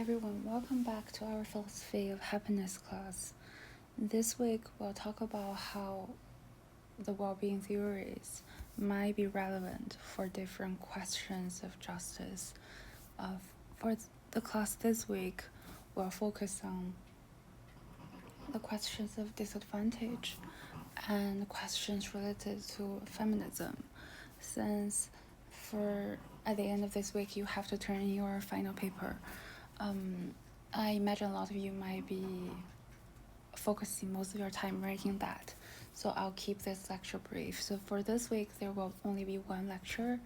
everyone, welcome back to our philosophy of happiness class. This week we'll talk about how the well-being theories might be relevant for different questions of justice. For the class this week, we'll focus on the questions of disadvantage and questions related to feminism, since at the end of this week you have to turn in your final paper. I imagine a lot of you might be focusing most of your time writing that, so I'll keep this lecture brief. So for this week there will only be one lecture,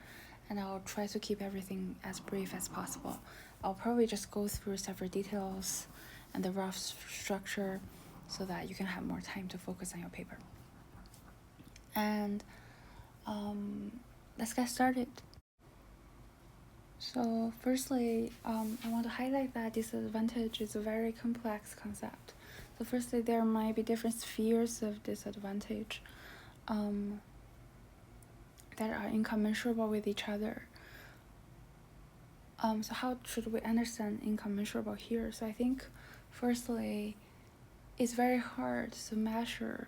and I'll try to keep everything as brief as possible. I'll probably just go through several details and the rough structure so that you can have more time to focus on your paper. And let's get started. So firstly, I want to highlight that disadvantage is a very complex concept. So firstly, there might be different spheres of disadvantage that are incommensurable with each other. So how should we understand incommensurable here? So I think firstly, it's very hard to measure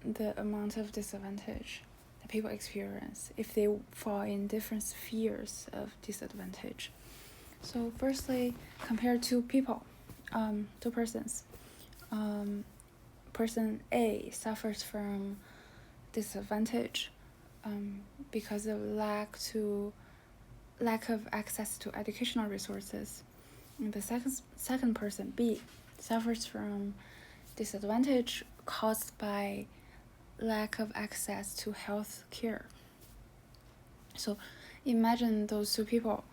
the amount of disadvantage that people experience if they fall in different spheres of disadvantage. So firstly, compare two people, two persons. Person A suffers from disadvantage because of lack of access to educational resources. And the second person, B, suffers from disadvantage caused by lack of access to health care. So imagine those two people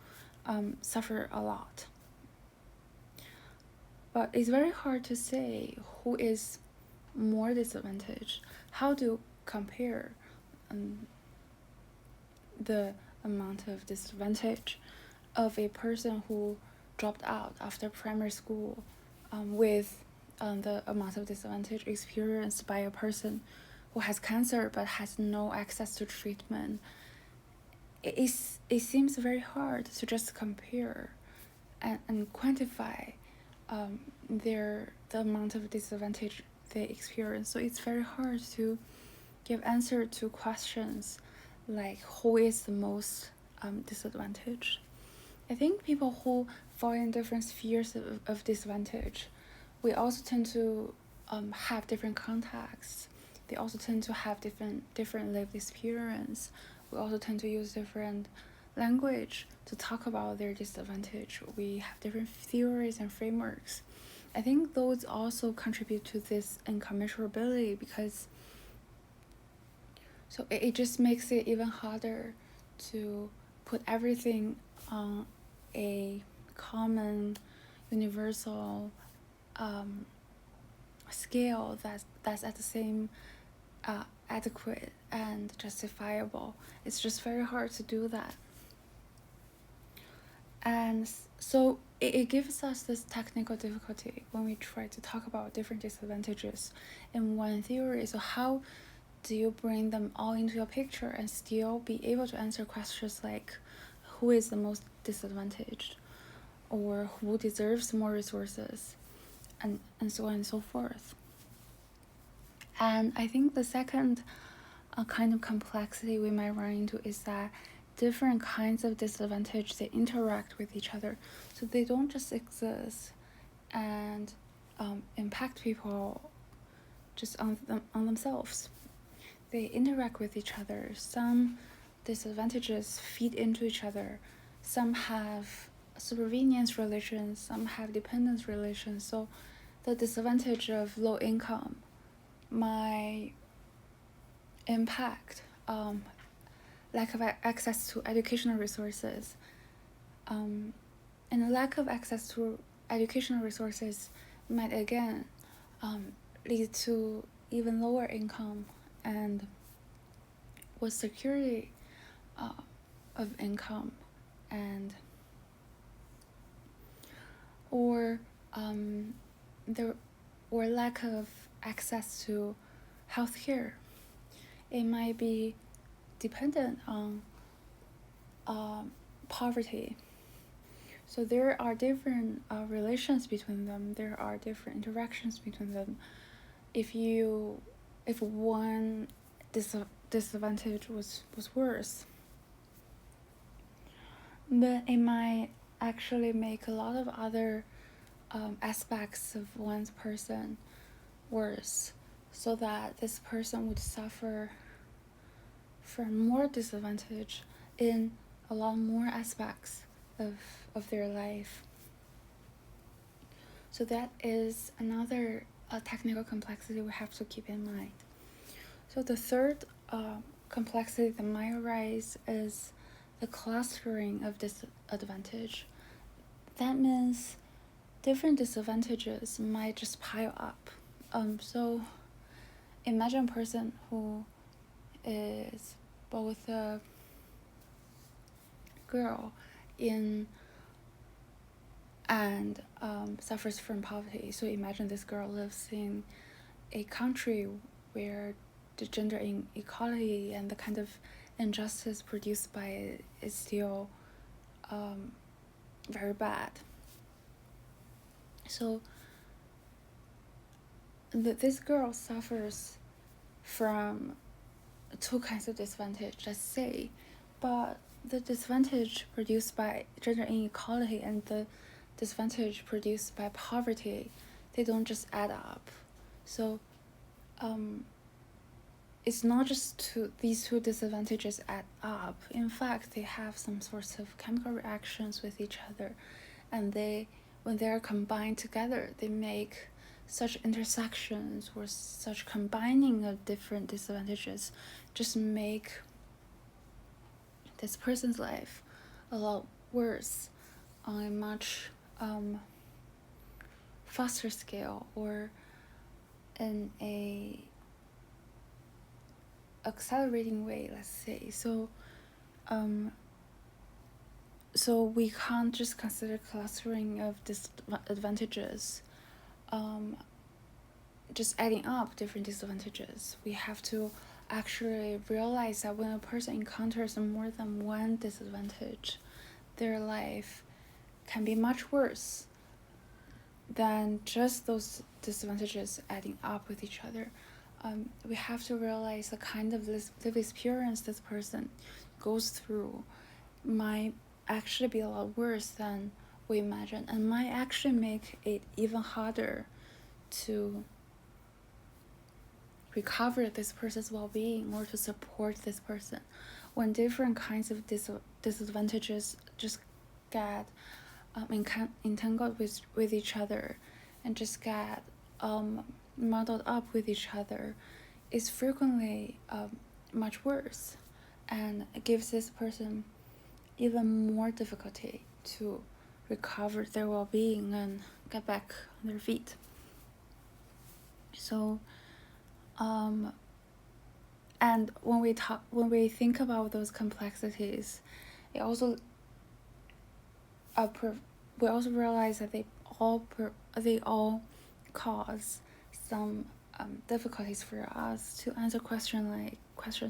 suffer a lot. But it's very hard to say who is more disadvantaged. How to compare the amount of disadvantage of a person who dropped out after primary school with the amount of disadvantage experienced by a person who has cancer but has no access to treatment. It seems very hard to just compare and quantify the amount of disadvantage they experience. So it's very hard to give answer to questions like who is the most disadvantaged. I think people who fall in different spheres of disadvantage, we also tend to have different contexts. They also tend to have different lived experience. We also tend to use different language to talk about their disadvantage. We have different theories and frameworks. I think those also contribute to this incommensurability, because so it just makes it even harder to put everything on a common, universal scale that's at the same adequate and justifiable. It's just very hard to do that. And so it gives us this technical difficulty when we try to talk about different disadvantages in one theory. So how do you bring them all into your picture and still be able to answer questions like who is the most disadvantaged, or who deserves more resources, and so on and so forth. And I think the second kind of complexity we might run into is that different kinds of disadvantage, they interact with each other. So they don't just exist and impact people just on themselves. They interact with each other. Some disadvantages feed into each other. Some have supervenience relations, some have dependence relations. So the disadvantage of low income might impact lack of access to educational resources. And a lack of access to educational resources might again lead to even lower income and with security of income, and or lack of access to healthcare. It might be dependent on poverty. So there are different relations between them. There are different interactions between them. If one disadvantage was worse, but it might actually make a lot of other aspects of one's person worse, so that this person would suffer from more disadvantage in a lot more aspects of their life. So that is another technical complexity we have to keep in mind. So the third complexity that might arise is the clustering of disadvantage. That means different disadvantages might just pile up. So imagine a person who is both a girl and suffers from poverty. So imagine this girl lives in a country where the gender inequality and the kind of injustice produced by it is still very bad. So this girl suffers from two kinds of disadvantage, let's say, but the disadvantage produced by gender inequality and the disadvantage produced by poverty, they don't just add up. So it's not just these two disadvantages add up. In fact, they have some sorts of chemical reactions with each other, and when they are combined together, they make such intersections or such combining of different disadvantages just make this person's life a lot worse on a much faster scale, or in a accelerating way, let's say. So we can't just consider clustering of disadvantages just adding up different disadvantages. We have to actually realize that when a person encounters more than one disadvantage, their life can be much worse than just those disadvantages adding up with each other. We have to realize the kind of lived experience this person goes through might actually be a lot worse than we imagine, and might actually make it even harder to recover this person's well-being or to support this person when different kinds of disadvantages just get entangled with each other and just get muddled up with each other. Is frequently much worse, and it gives this person even more difficulty to recover their well-being and get back on their feet. So and when we think about those complexities, we also realize that they all cause some difficulties for us to answer questions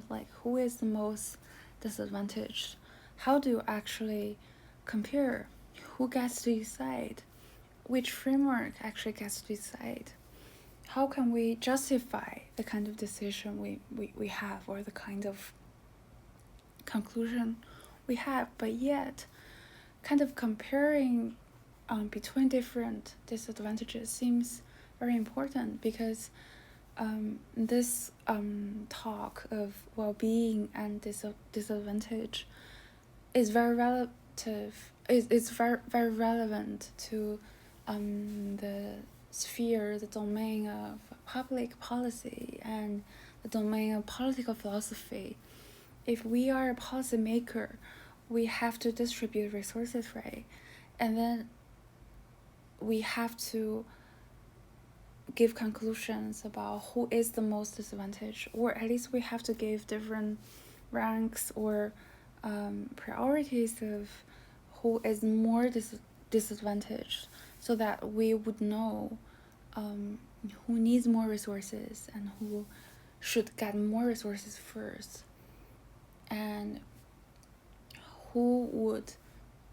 like who is the most disadvantaged? How do you actually compare? Who gets to decide? Which framework actually gets to decide? How can we justify the kind of decision we have, or the kind of conclusion we have? But yet, kind of comparing between different disadvantages seems very important, because this talk of well-being and disadvantage is very relative. It's very relevant to the sphere, the domain of public policy and the domain of political philosophy. If we are a policymaker, we have to distribute resources, right? And then we have to give conclusions about who is the most disadvantaged, or at least we have to give different ranks or priorities of who is more disadvantaged, so that we would know who needs more resources and who should get more resources first, and who would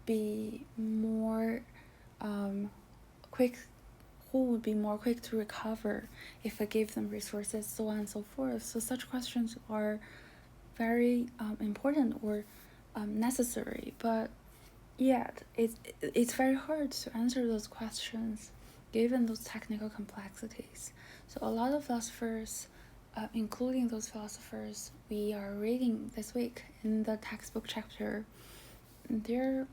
be more would be more quick to recover if I gave them resources, so on and so forth. So such questions are very important or necessary, but yet it's very hard to answer those questions given those technical complexities. So a lot of philosophers, including those philosophers we are reading this week in the textbook chapter, their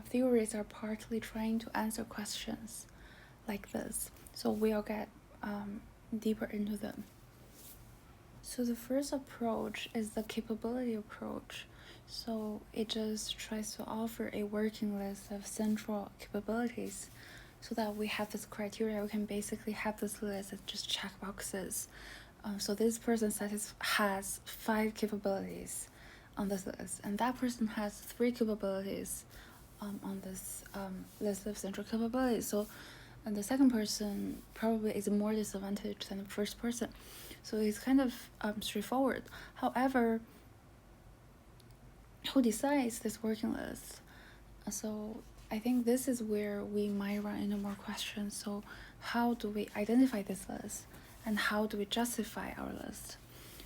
theories are partly trying to answer questions like this. So we'll get deeper into them. So the first approach is the capability approach. So it just tries to offer a working list of central capabilities so that we have this criteria. We can basically have this list of just check boxes. So this person has 5 capabilities on this list, and that person has 3 capabilities on this list of central capabilities. So and the second person probably is more disadvantaged than the first person. So it's kind of straightforward. However, who decides this working list? So I think this is where we might run into more questions. So how do we identify this list, and how do we justify our list?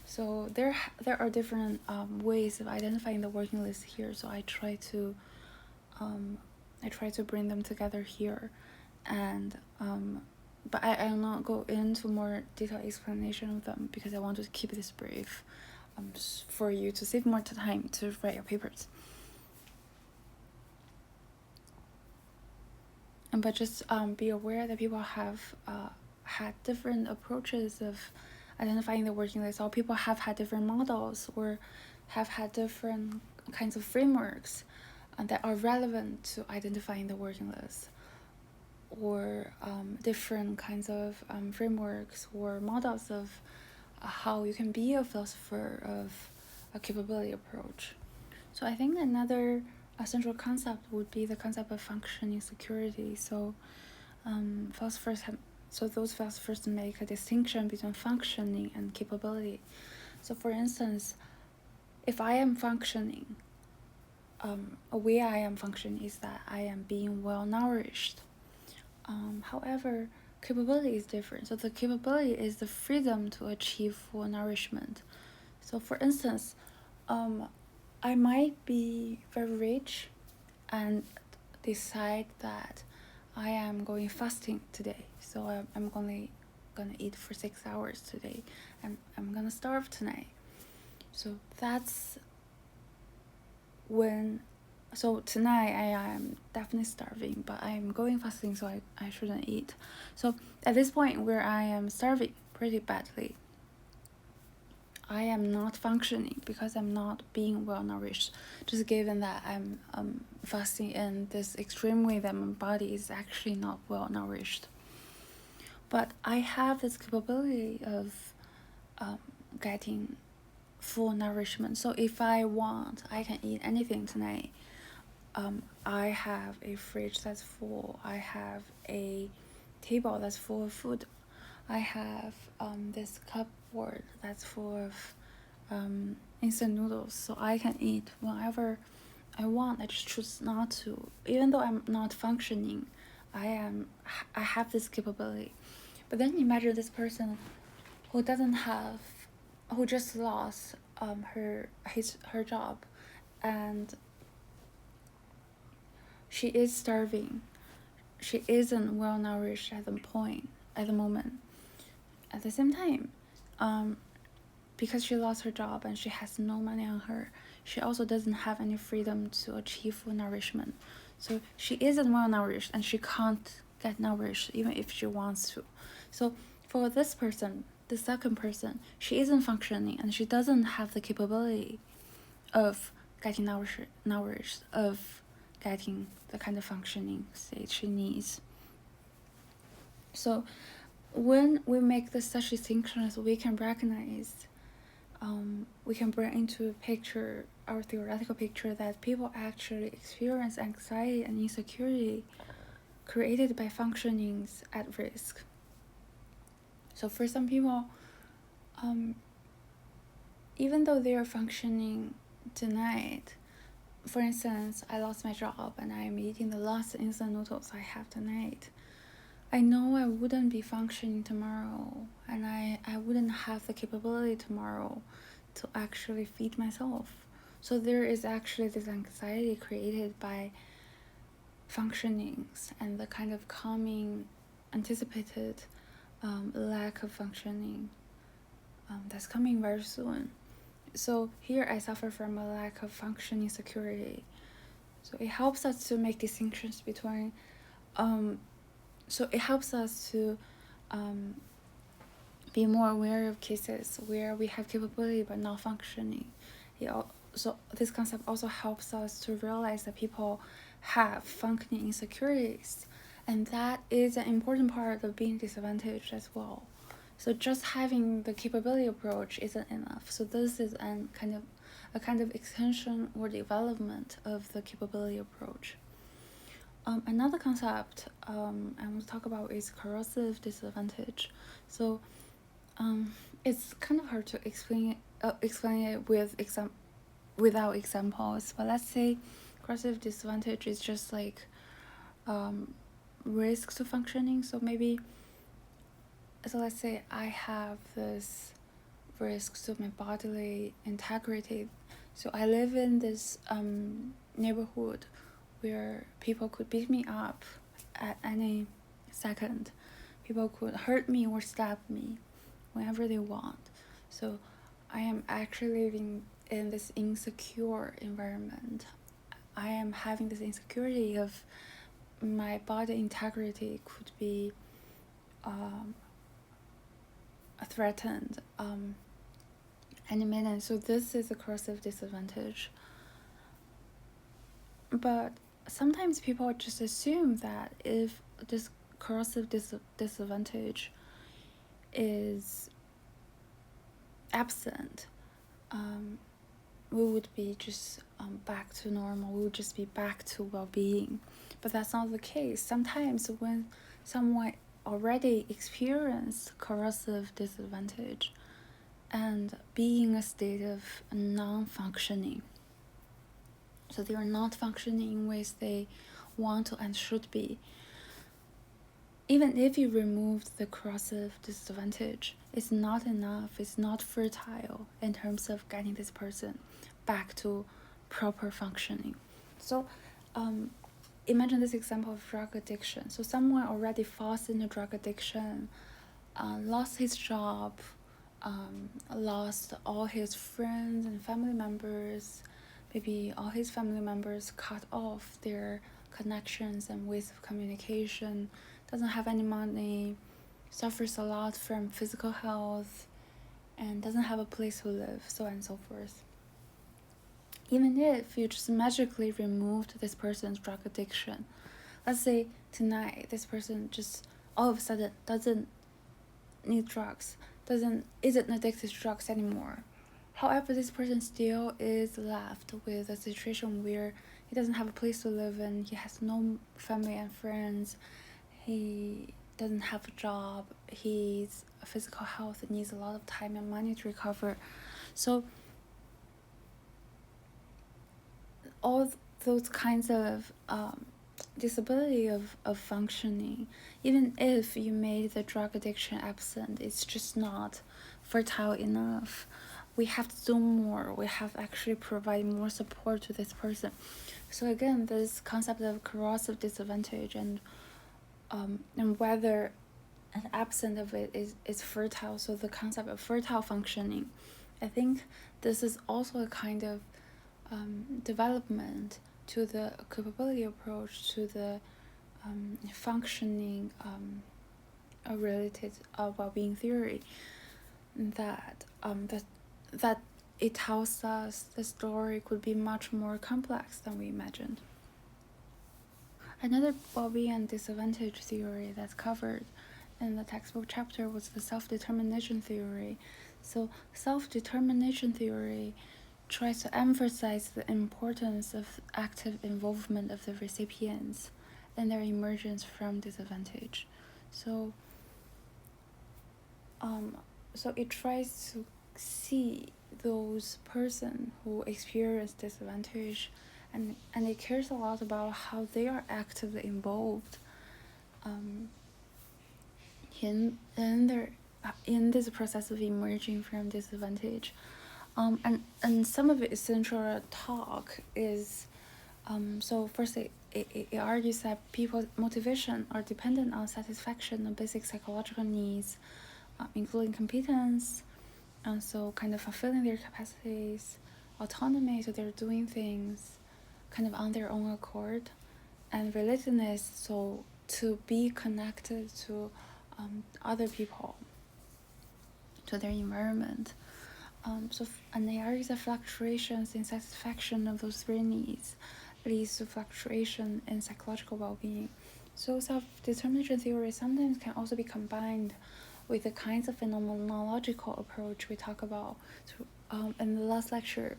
So there are different ways of identifying the working list here. So I try to bring them together here, and but I'll not go into more detailed explanation of them because I want to keep this brief for you to save more time to write your papers. But just be aware that people have had different approaches of identifying the working list, or people have had different models or have had different kinds of frameworks that are relevant to identifying the working list, or different kinds of frameworks or models of how you can be a philosopher of a capability approach. So I think another central concept would be the concept of functioning security. So those philosophers make a distinction between functioning and capability. So for instance, if I am functioning, a way I am functioning is that I am being well nourished. However, capability is different. So the capability is the freedom to achieve full nourishment. So for instance, I might be very rich and decide that I am going fasting today. So I'm only gonna eat for 6 hours today, and I'm gonna starve tonight. So that's when. So tonight I am definitely starving, but I'm going fasting, so I shouldn't eat. So at this point where I am starving pretty badly, I am not functioning because I'm not being well nourished, just given that I'm fasting in this extreme way that my body is actually not well nourished. But I have this capability of getting full nourishment. So if I want, I can eat anything tonight. I have a fridge that's full. I have a table that's full of food. I have this cupboard that's full of instant noodles, so I can eat whenever I want. I just choose not to. Even though I'm not functioning, I have this capability. But then imagine this person who just lost her job, and she is starving. She isn't well nourished at the moment. At the same time, because she lost her job and she has no money on her, she also doesn't have any freedom to achieve full nourishment. So she isn't well nourished and she can't get nourished even if she wants to. So for this person, the second person, she isn't functioning and she doesn't have the capability of getting nourished, of getting the kind of functioning state she needs. So when we make such distinctions, we can recognize, we can bring into a picture, our theoretical picture, that people actually experience anxiety and insecurity created by functionings at risk. So for some people, even though they are functioning tonight, for instance, I lost my job and I'm eating the last instant noodles I have tonight, I know I wouldn't be functioning tomorrow, and I wouldn't have the capability tomorrow to actually feed myself. So there is actually this anxiety created by functionings and the kind of coming anticipated lack of functioning that's coming very soon. So here I suffer from a lack of functioning security. So it helps us to make distinctions between so it helps us to be more aware of cases where we have capability but not functioning. So this concept also helps us to realize that people have functioning insecurities, and that is an important part of being disadvantaged as well. So just having the capability approach isn't enough. So this is a kind of extension or development of the capability approach. Another concept I want to talk about is corrosive disadvantage. So it's kind of hard to explain it without examples, but let's say corrosive disadvantage is just like risk to functioning. So let's say I have this risk to my bodily integrity. So I live in this neighborhood where people could beat me up at any second. People could hurt me or stab me whenever they want. So I am actually living in this insecure environment. I am having this insecurity of my body integrity could be threatened any minute. So this is a corrosive disadvantage. But sometimes people just assume that if this corrosive disadvantage is absent, we would be just back to normal. We would just be back to well-being. But that's not the case. Sometimes when someone already experienced corrosive disadvantage and being in a state of non-functioning, so they are not functioning in ways they want to and should be, even if you remove the corrosive disadvantage, it's not enough, it's not fertile in terms of getting this person back to proper functioning. So imagine this example of drug addiction. So someone already falls into drug addiction, lost his job, lost all his friends and family members, maybe all his family members cut off their connections and ways of communication, doesn't have any money, suffers a lot from physical health, and doesn't have a place to live, so on and so forth. Even if you just magically removed this person's drug addiction, let's say tonight this person just all of a sudden doesn't need drugs, isn't addicted to drugs anymore. However, this person still is left with a situation where he doesn't have a place to live in, he has no family and friends, he doesn't have a job, his physical health needs a lot of time and money to recover. So all those kinds of disability of functioning, even if you made the drug addiction absent, it's just not fertile enough. We have to do more. We have to actually provide more support to this person. So again, this concept of corrosive disadvantage and whether an absent of it is fertile. So the concept of fertile functioning, I think this is also a kind of development to the capability approach, to the functioning related well-being theory, that it tells us the story could be much more complex than we imagined. Another well-being and disadvantage theory that's covered in the textbook chapter was the self-determination theory. So self-determination theory tries to emphasize the importance of active involvement of the recipients in their emergence from disadvantage. So it tries to see those person who experience disadvantage, and it cares a lot about how they are actively involved in this process of emerging from disadvantage. And some of its central talk is, so first it argues that people's motivation are dependent on satisfaction of basic psychological needs, including competence, and so kind of fulfilling their capacities, autonomy, so they're doing things kind of on their own accord, and relatedness, so to be connected to other people, to their environment. And they argue that fluctuations in satisfaction of those three needs leads to fluctuation in psychological well-being. So self-determination theory sometimes can also be combined with the kinds of phenomenological approach we talk about in the last lecture,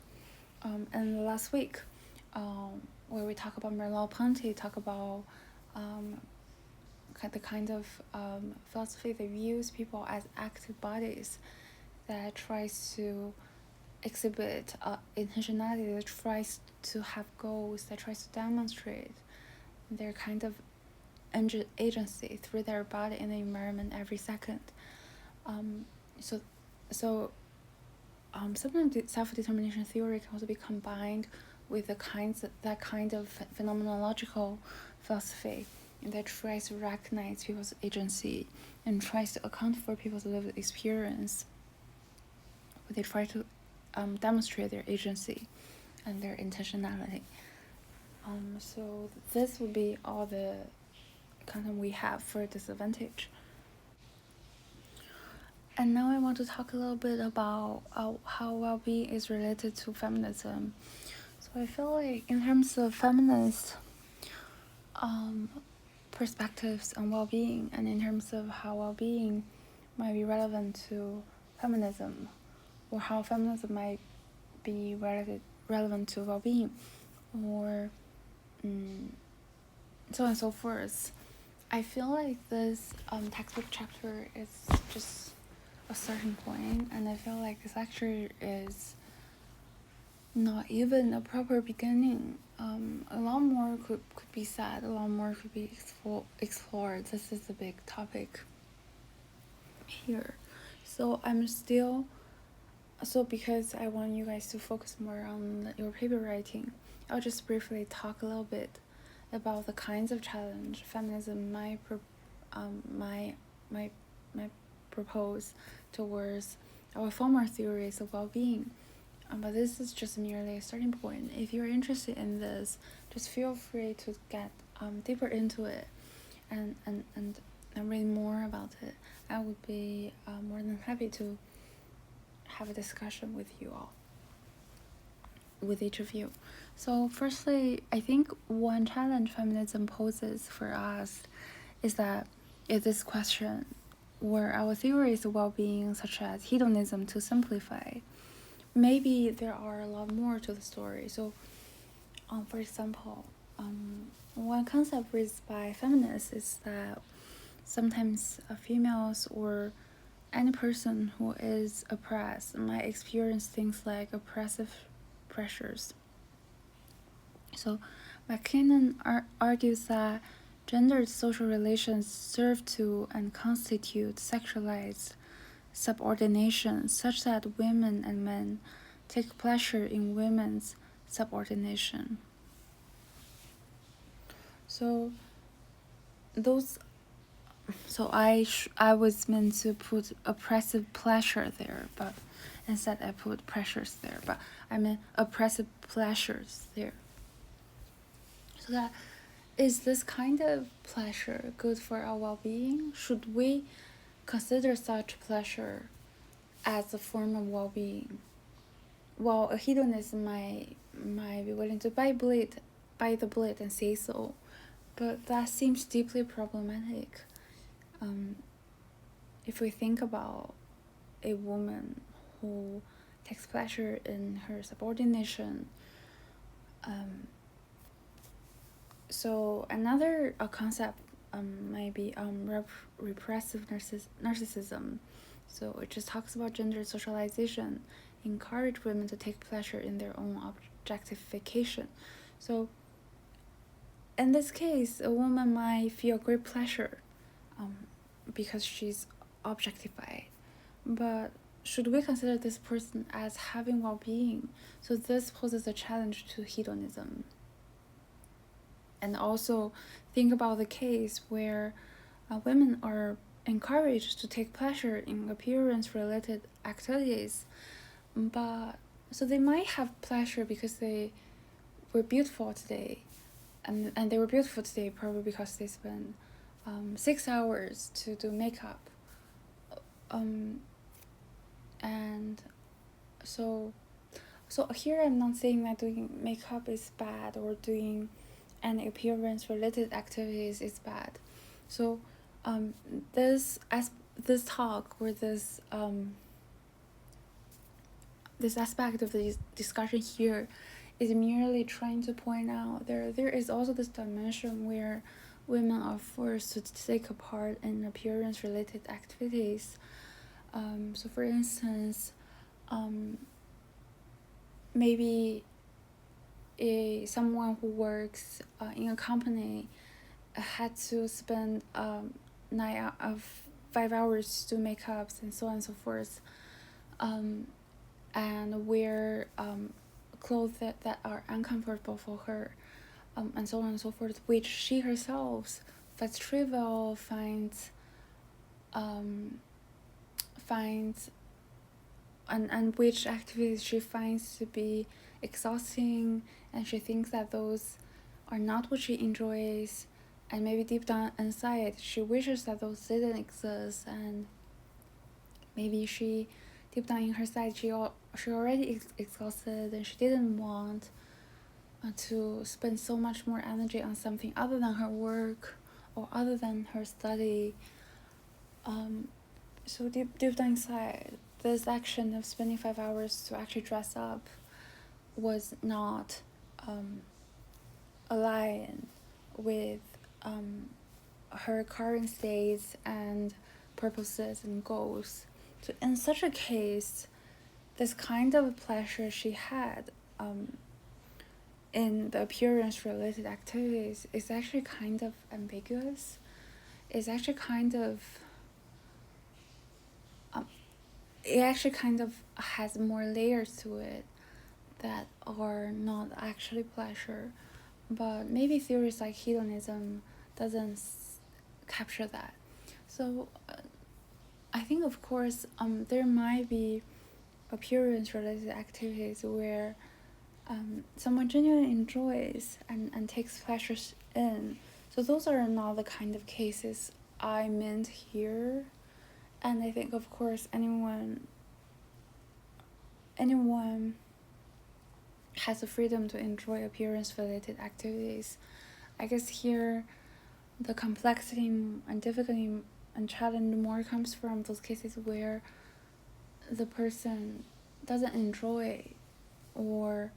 and the last week, where we talk about Merleau-Ponty, talk about the kind of philosophy that views people as active bodies that tries to exhibit intentionality, that tries to have goals, that tries to demonstrate their kind of agency through their body in the environment every second. Sometimes self-determination theory can also be combined with that kind of phenomenological philosophy that tries to recognize people's agency and tries to account for people's lived experience. They try to demonstrate their agency and their intentionality. So this would be all the content we have for disadvantage. And now I want to talk a little bit about how well-being is related to feminism. So I feel like in terms of feminist perspectives on well-being, and in terms of how well-being might be relevant to feminism, or how feminism might be relevant to well-being, or so on and so forth, I feel like this textbook chapter is just a starting point, and I feel like this lecture is not even a proper beginning. A lot more could be said, a lot more could be explored. This is a big topic here. So because I want you guys to focus more on your paper writing, I'll just briefly talk a little bit about the kinds of challenge feminism might propose towards our former theories of well-being. But this is just merely a starting point. If you're interested in this, just feel free to get deeper into it and read more about it. I would be more than happy to have a discussion with you all, with each of you. So firstly, I think one challenge feminism poses for us is this question, were our theories of well-being, such as hedonism, to simplify? Maybe there are a lot more to the story. So, for example, one concept raised by feminists is that sometimes females or any person who is oppressed might experience things like oppressive pressures. So, McKinnon argues that gendered social relations serve to and constitute sexualized subordination, such that women and men take pleasure in women's subordination. So I was meant to put oppressive pleasure there, but instead I put pressures there, but I meant oppressive pleasures there. So that is this kind of pleasure good for our well-being? Should we consider such pleasure as a form of well-being? Well, a hedonist might be willing to bite the bullet and say so, but that seems deeply problematic. If we think about a woman who takes pleasure in her subordination, so another concept might be repressive narcissism. So it just talks about gender socialization, encourage women to take pleasure in their own objectification. So in this case, a woman might feel great pleasure because she's objectified. But should we consider this person as having well-being? So this poses a challenge to hedonism. And also think about the case where women are encouraged to take pleasure in appearance-related activities, but so they might have pleasure because they were beautiful today, and they were beautiful today probably because they spent 6 hours to do makeup, and so here I'm not saying that doing makeup is bad or doing any appearance related activities is bad. So this talk or this aspect of the discussion here is merely trying to point out there is also this dimension where women are forced to take a part in appearance related activities. So for instance, maybe someone who works in a company had to spend 5 hours to do makeups and so on and so forth, and wear clothes that are uncomfortable for her, and so on and so forth, which she herself finds trivial, finds and which activities she finds to be exhausting, and she thinks that those are not what she enjoys, and maybe deep down inside she wishes that those didn't exist, and maybe she deep down in her side she already exhausted and she didn't want to spend so much more energy on something other than her work or other than her study. So deep down inside, this action of spending 5 hours to actually dress up was not aligned with her current states and purposes and goals. So in such a case, this kind of pleasure she had in the appearance related activities is actually kind of ambiguous. It's actually kind of it actually kind of has more layers to it that are not actually pleasure, but maybe theories like hedonism doesn't capture that. So I think of course there might be appearance related activities where someone genuinely enjoys and takes pleasure in. So those are not the kind of cases I meant here. And I think of course anyone has the freedom to enjoy appearance related activities. I guess here the complexity and difficulty and challenge more comes from those cases where the person doesn't enjoy or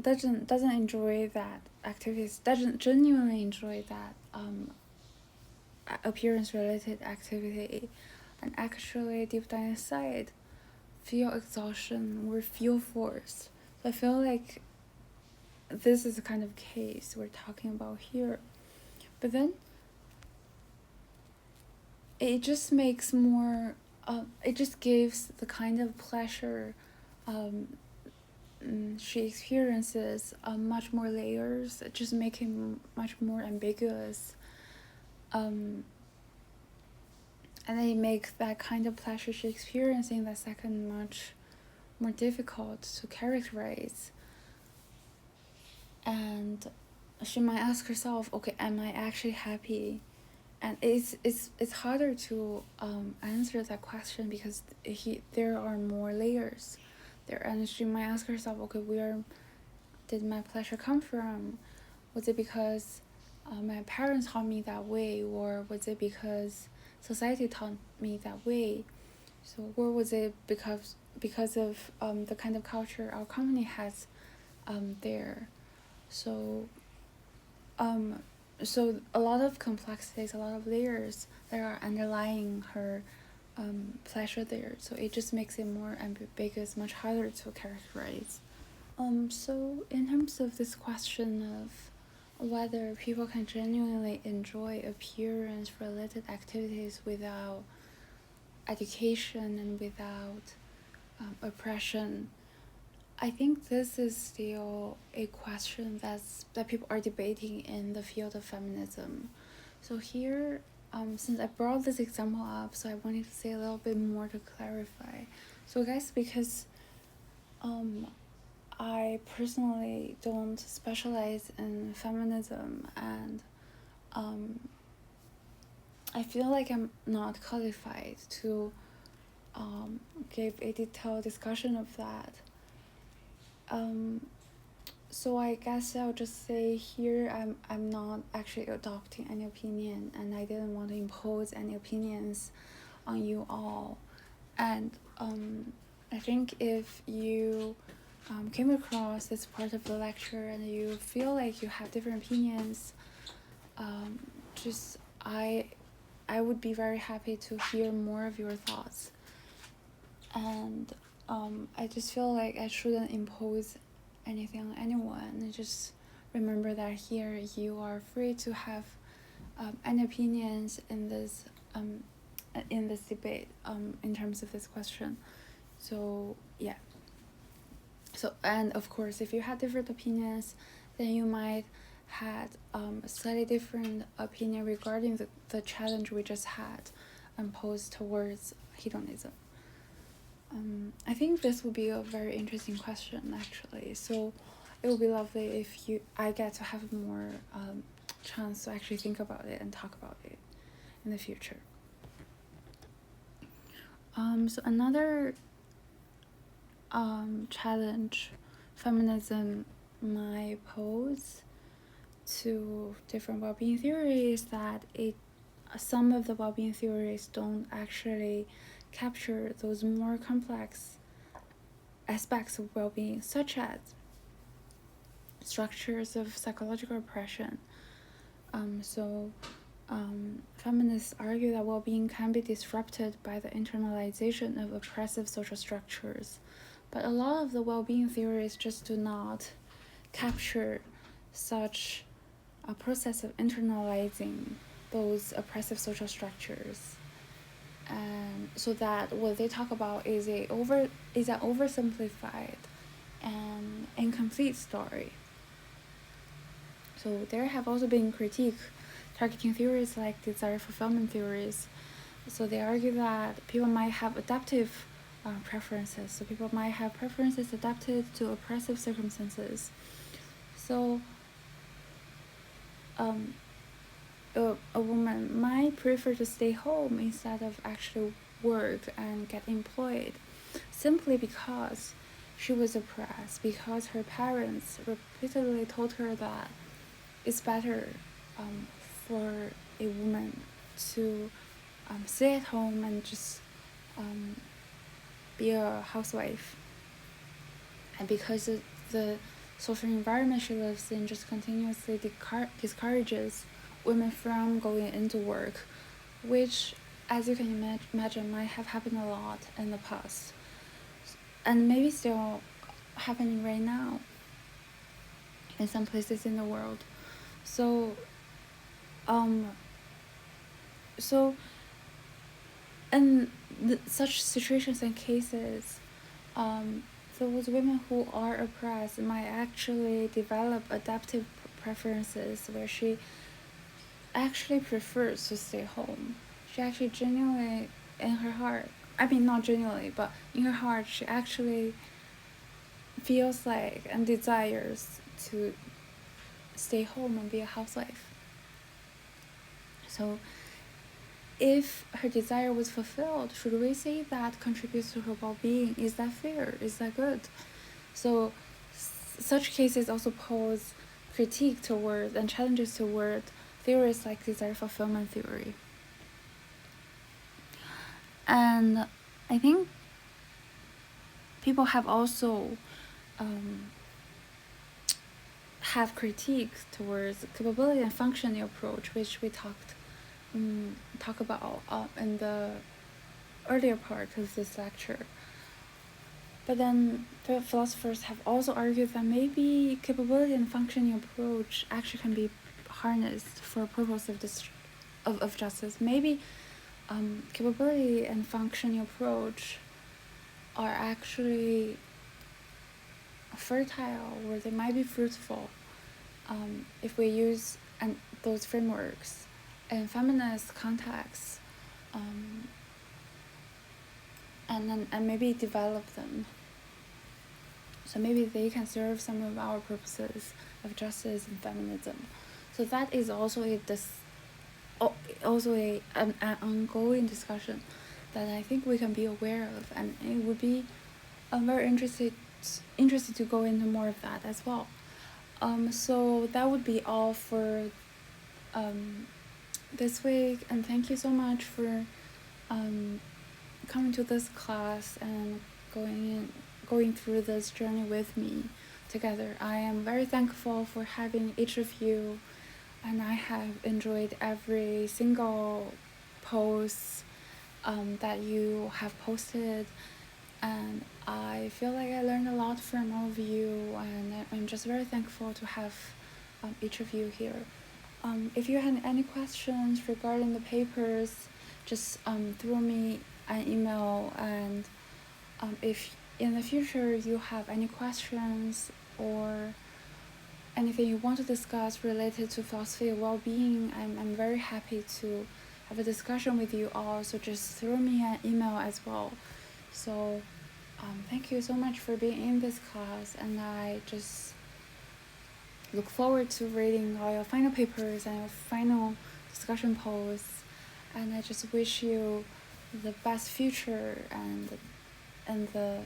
doesn't enjoy that activities, doesn't genuinely enjoy that appearance related activity, and actually deep down inside feel exhaustion or feel forced. So I feel like this is the kind of case we're talking about here. But then it just makes more it just gives the kind of pleasure she experiences much more layers, just making much more ambiguous, and it makes that kind of pleasure she's experiencing that second much more difficult to characterize. And she might ask herself, okay, am I actually happy? And it's harder to answer that question because there are more layers there, and she might ask herself, okay, where did my pleasure come from? Was it because my parents taught me that way, or was it because society taught me that way? So, or was it because of the kind of culture our company has there? So so a lot of complexities, a lot of layers that are underlying her pleasure there. So it just makes it more ambiguous, much harder to characterize. So in terms of this question of whether people can genuinely enjoy appearance-related activities without education and without oppression. I think this is still a question that people are debating in the field of feminism. So here, since I brought this example up, so I wanted to say a little bit more to clarify. So I guess because I personally don't specialize in feminism, and I feel like I'm not qualified to give a detailed discussion of that. So I guess I'll just say here I'm not actually adopting any opinion, and I didn't want to impose any opinions on you all. And I think if you came across this part of the lecture and you feel like you have different opinions, just I would be very happy to hear more of your thoughts. And I just feel like I shouldn't impose anything on anyone. Just remember that here you are free to have any opinions in this debate in terms of this question. So yeah. So, and of course, if you had different opinions, then you might had a slightly different opinion regarding the challenge we just had posed towards hedonism. I think this would be a very interesting question, actually. So it would be lovely if I get to have more chance to actually think about it and talk about it in the future. So another challenge feminism might pose to different well-being theories that some of the well-being theories don't actually capture those more complex aspects of well-being, such as structures of psychological oppression. Feminists argue that well-being can be disrupted by the internalization of oppressive social structures, but a lot of the well-being theories just do not capture such a process of internalizing those oppressive social structures. And so that what they talk about is an oversimplified and incomplete story. So there have also been critique targeting theories like desire fulfillment theories. So they argue that people might have adaptive preferences. So people might have preferences adapted to oppressive circumstances. So a woman might prefer to stay home instead of actually work and get employed, simply because she was oppressed, because her parents repeatedly told her that it's better for a woman to stay at home and just be a housewife. And because the social environment she lives in just continuously discourages women from going into work, which, as you can imagine, might have happened a lot in the past, and maybe still happening right now in some places in the world. So in such situations and cases, those women who are oppressed might actually develop adaptive preferences where she actually prefers to stay home. She actually genuinely, in her heart, I mean not genuinely, but in her heart, she actually feels like and desires to stay home and be a housewife. So if her desire was fulfilled, should we say that contributes to her well-being? Is that fair? Is that good? So such cases also pose critique toward and challenges toward theories like desire fulfillment theory. And I think people have also have critiques towards capability and functioning approach, which we talk about in the earlier part of this lecture. But then the philosophers have also argued that maybe capability and functioning approach actually can be harnessed for a purpose of justice. Maybe capability and functioning approach are actually fertile, or they might be fruitful if we use those frameworks in feminist contexts, and maybe develop them. So maybe they can serve some of our purposes of justice and feminism. So that is also an ongoing discussion that I think we can be aware of, and it would be very interested to go into more of that as well. So that would be all for this week, and thank you so much for coming to this class and going through this journey with me together. I am very thankful for having each of you, and I have enjoyed every single post that you have posted, and I feel like I learned a lot from all of you, and I'm just very thankful to have each of you here. If you had any questions regarding the papers, just throw me an email, and if in the future you have any questions or anything you want to discuss related to philosophy of well-being, I'm very happy to have a discussion with you all, so just throw me an email as well. So thank you so much for being in this class, and I just look forward to reading all your final papers and your final discussion posts, and I just wish you the best future and the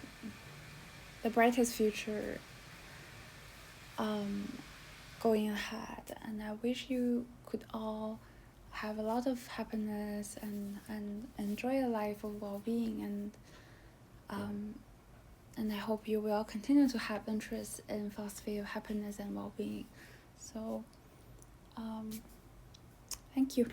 brightest future going ahead, and I wish you could all have a lot of happiness and enjoy a life of well-being, and I hope you will continue to have interest in philosophy of happiness and well-being. So thank you.